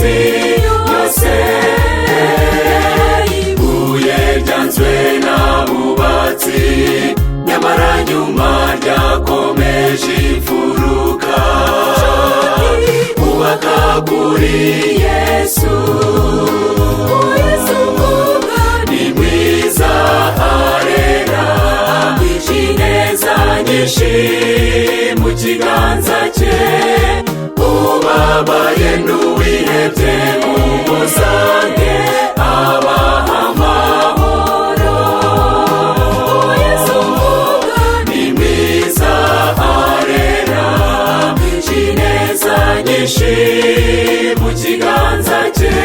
isi yose. Ibuye ryanzwe n'abubatsi, nyamara nyuma ryakomeje imfuruka. Ubaka kuri Yesu, ni mwiza arera, ineza nyinshi mu kiganza cye. Ubabaye n'uwihebye mumusange, abaha amahoro. Ni mwiza arera, ineza nyinshi mu kiganza cye.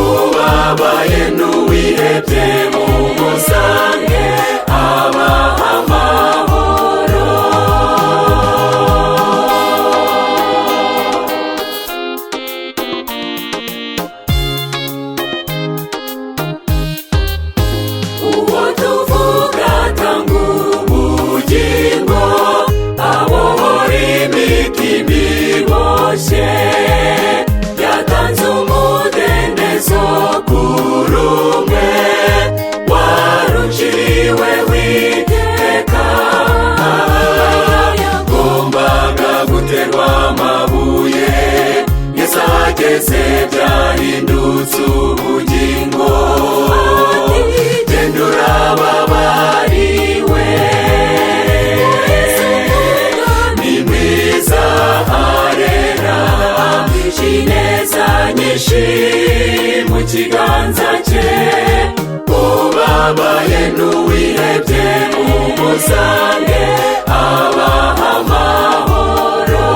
Ubabaye n'uwihebye mumusange, abaha amahoro. Uwo tuvuga atanga ubugingo, abohora imitima iboshye. Yatanze umudendezo kuri umwe, waruciriwe w'iteka. Yagombaga guterwa amabuye, Yesu ahageze byahindutse ubugingo. Genda urababariwe, ni mwiza arera, ineza nyinshi mu kiganza cye. Ubabaye n'uwihebye mumusange, abaha amahoro.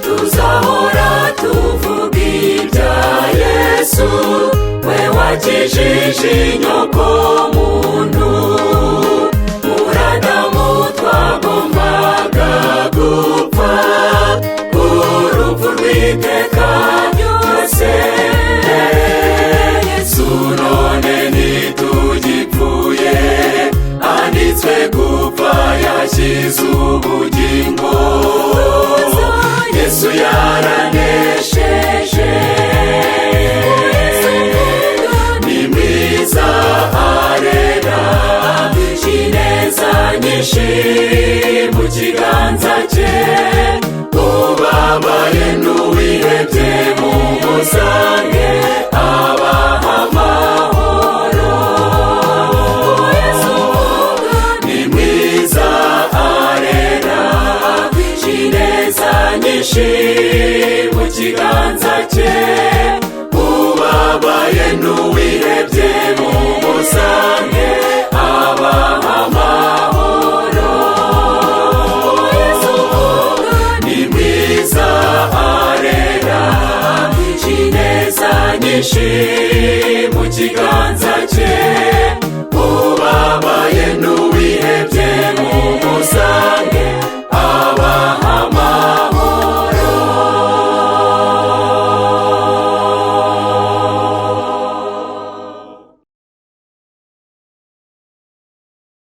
Tuzahora tuvuga ibya Yesu, we wakijije inyokomuntu. Muri Adamu twagombaga gupfa, urupfu rw'iteka ryose. Yesu none ntitugipfuye, anditswe gupfa yashyize ubugingo. Yesu yaranesheje, ni mwiza arera, ineza nyinshi mu kiganza cye. Ubabaye n'uwihebye mumusange, abaha amahoro. Ni mwiza arera, ineza nyinshi mu kiganza cye. Ubabaye n'uwihebye mumusange, abaha amahoro. Ni mwiza arera, ineza nyinshi mu kiganza cye.